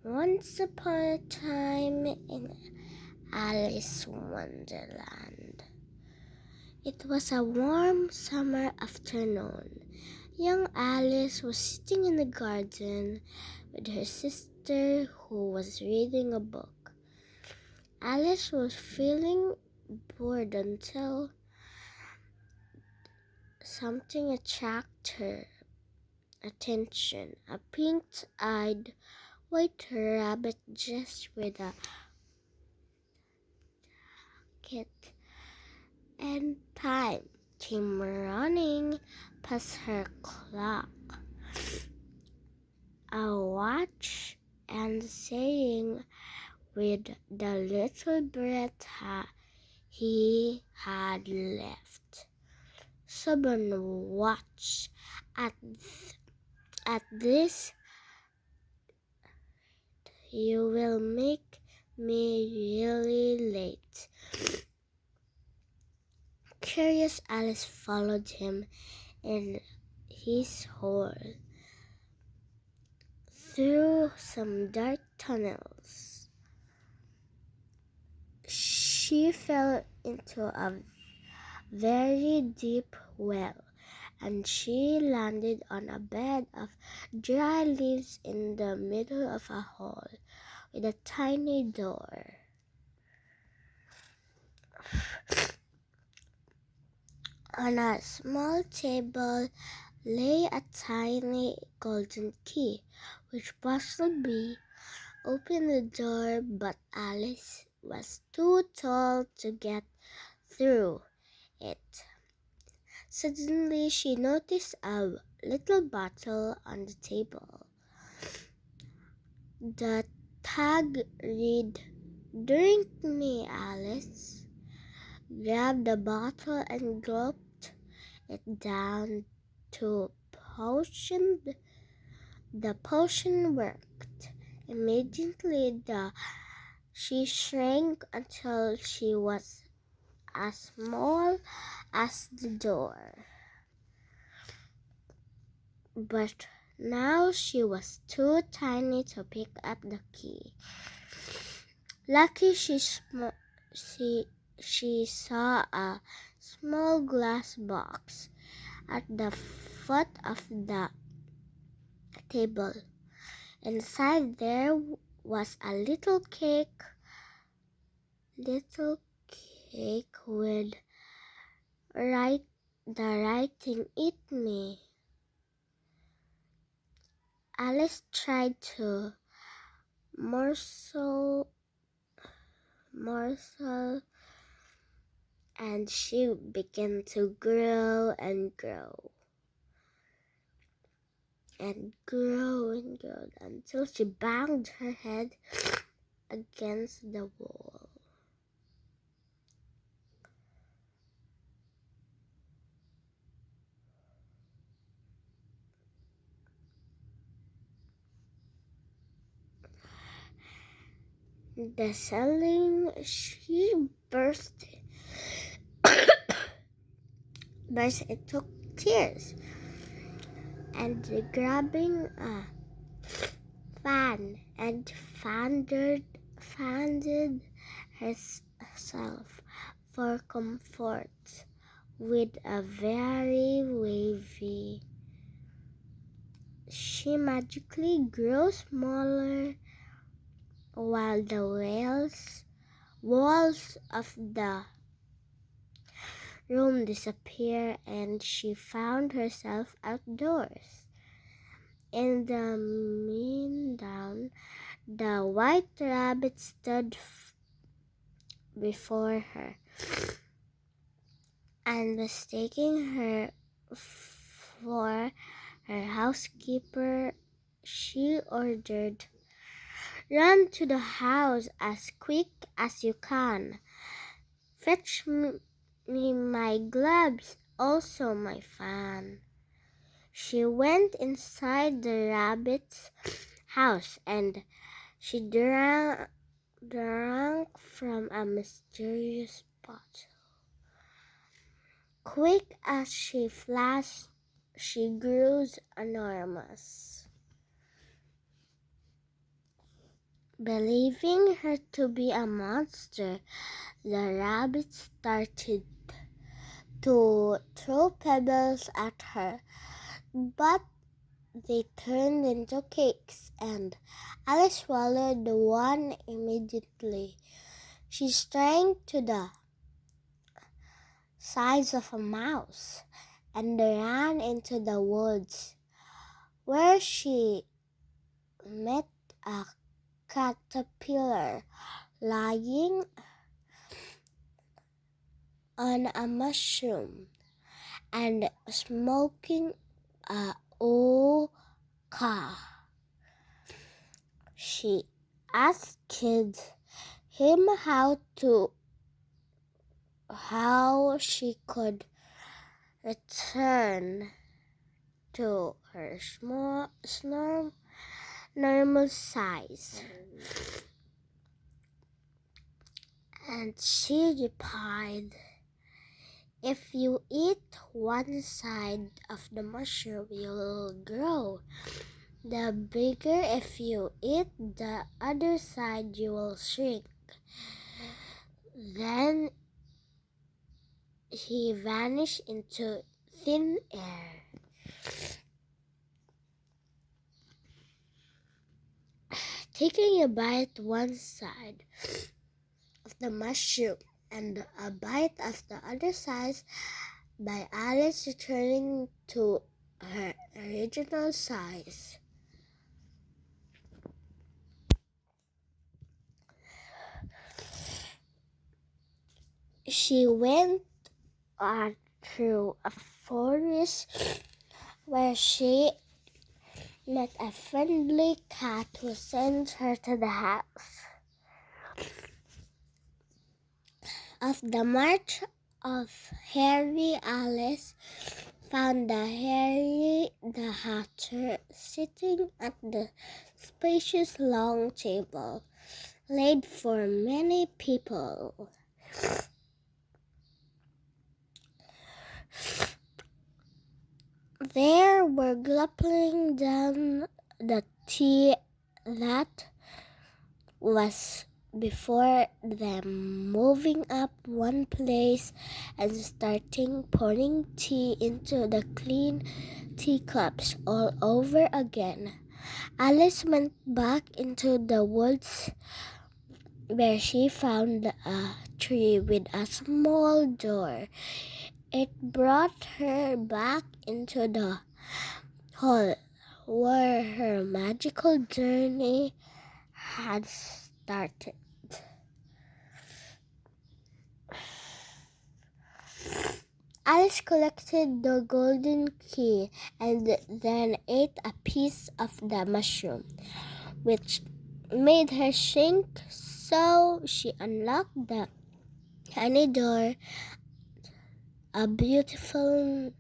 Once upon a time in Alice Wonderland. It was a warm summer afternoon. Young Alice was sitting in the garden with her sister, who was reading a book. Alice was feeling bored until something attracted her attention. A pink-eyed white rabbit just with a kit and time came running past her clock, a watch, and saying with the little breath he had left, "Someone watch at this. You will make me really late." Curious Alice followed him in his hole through some dark tunnels. She fell into a very deep well, and she landed on a bed of dry leaves in the middle of a hall with a tiny door. On a small table lay a tiny golden key, which possibly opened the door, but Alice was too tall to get through it. Suddenly, she noticed a little bottle on the table. The tag read, "Drink me, Alice." Grabbed the bottle and gulped it down to potion. The potion worked. Immediately, she shrank until she was as small as the door. But now she was too tiny to pick up the key. Lucky she saw a small glass box at the foot of the table. Inside there was a little cake with the writing, "Eat me." Alice tried to morsel, and she began to grow and grow until she banged her head against the wall. The ceiling, she burst into tears, and grabbing a fan and fanned herself for comfort with a very wavy. She magically grew smaller while the walls of the room disappeared, and she found herself outdoors. In the meantime, the white rabbit stood before her, and mistaking her for her housekeeper, she ordered, "Run to the house as quick as you can. Fetch me my gloves, also my fan." She went inside the rabbit's house, and she drank from a mysterious bottle. Quick as she flashed, she grew enormous. Believing her to be a monster, the rabbits started to throw pebbles at her, but they turned into cakes, and Alice swallowed one immediately. She shrank to the size of a mouse and ran into the woods, where she met a caterpillar lying on a mushroom and smoking a hookah. She asked him how she could return to her normal size, and she replied, "If you eat one side of the mushroom, you'll grow. The bigger if you eat the other side, you will shrink." Then he vanished into thin air. Taking a bite one side of the mushroom and a bite of the other side, by Alice returning to her original size. She went on through a forest where she met a friendly cat who sent her to the house. Of the march of Harry, Alice found Harry the Hatter sitting at the spacious long table laid for many people. There were gulping down the tea that was before them, moving up one place and starting pouring tea into the clean teacups all over again. Alice went back into the woods, where she found a tree with a small door. It brought her back into the hall where her magical journey had started. Alice collected the golden key and then ate a piece of the mushroom, which made her shrink, so she unlocked the tiny door. A beautiful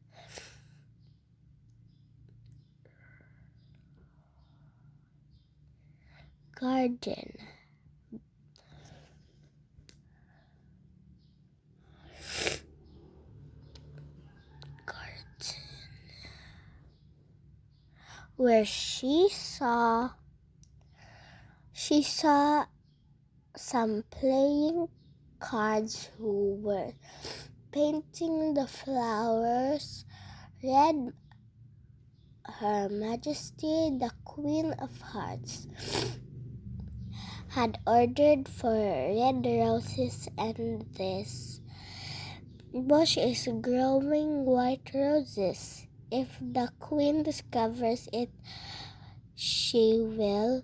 garden where she saw some playing cards who were painting the flowers. Red, Her Majesty the Queen of Hearts, had ordered for red roses, and this bush is growing white roses. If the Queen discovers it, she will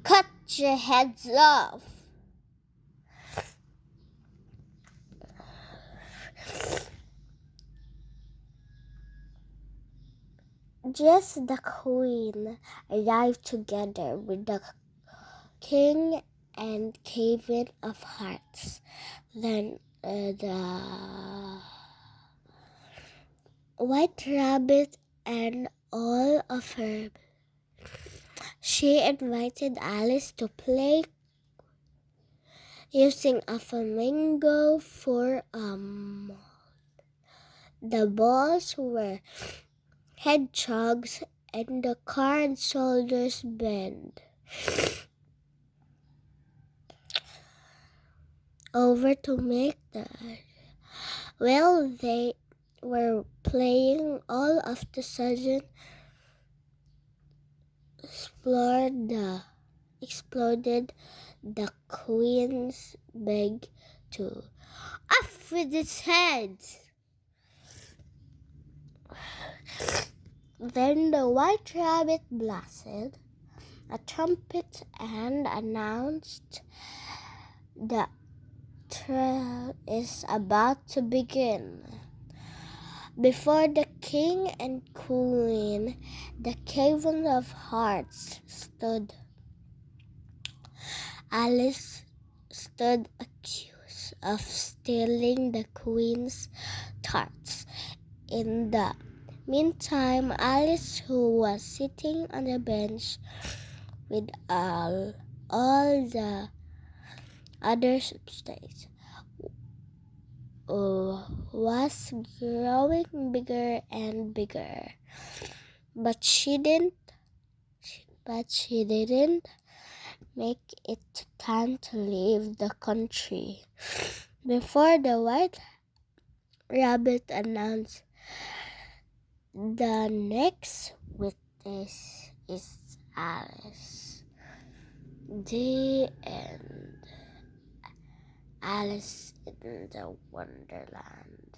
cut your heads off. Just the Queen arrived together with the King and Queen of Hearts. Then the White Rabbit and all of her. She invited Alice to play using a flamingo for a mold. The balls were hedgehogs and the card soldiers bent. over to make the. While they were playing, all of the sudden exploded the queen's bag too. Off with its head! Then the White Rabbit blasted a trumpet and announced, "The trial is about to begin." Before the king and queen, the Cavern of Hearts stood. Alice stood accused of stealing the queen's tarts. In the meantime, Alice, who was sitting on the bench with all the other substance, was growing bigger and bigger. But she didn't make it time to leave the country. Before the White Rabbit announced, "The next witness is Alice." The end. Alice in the Wonderland.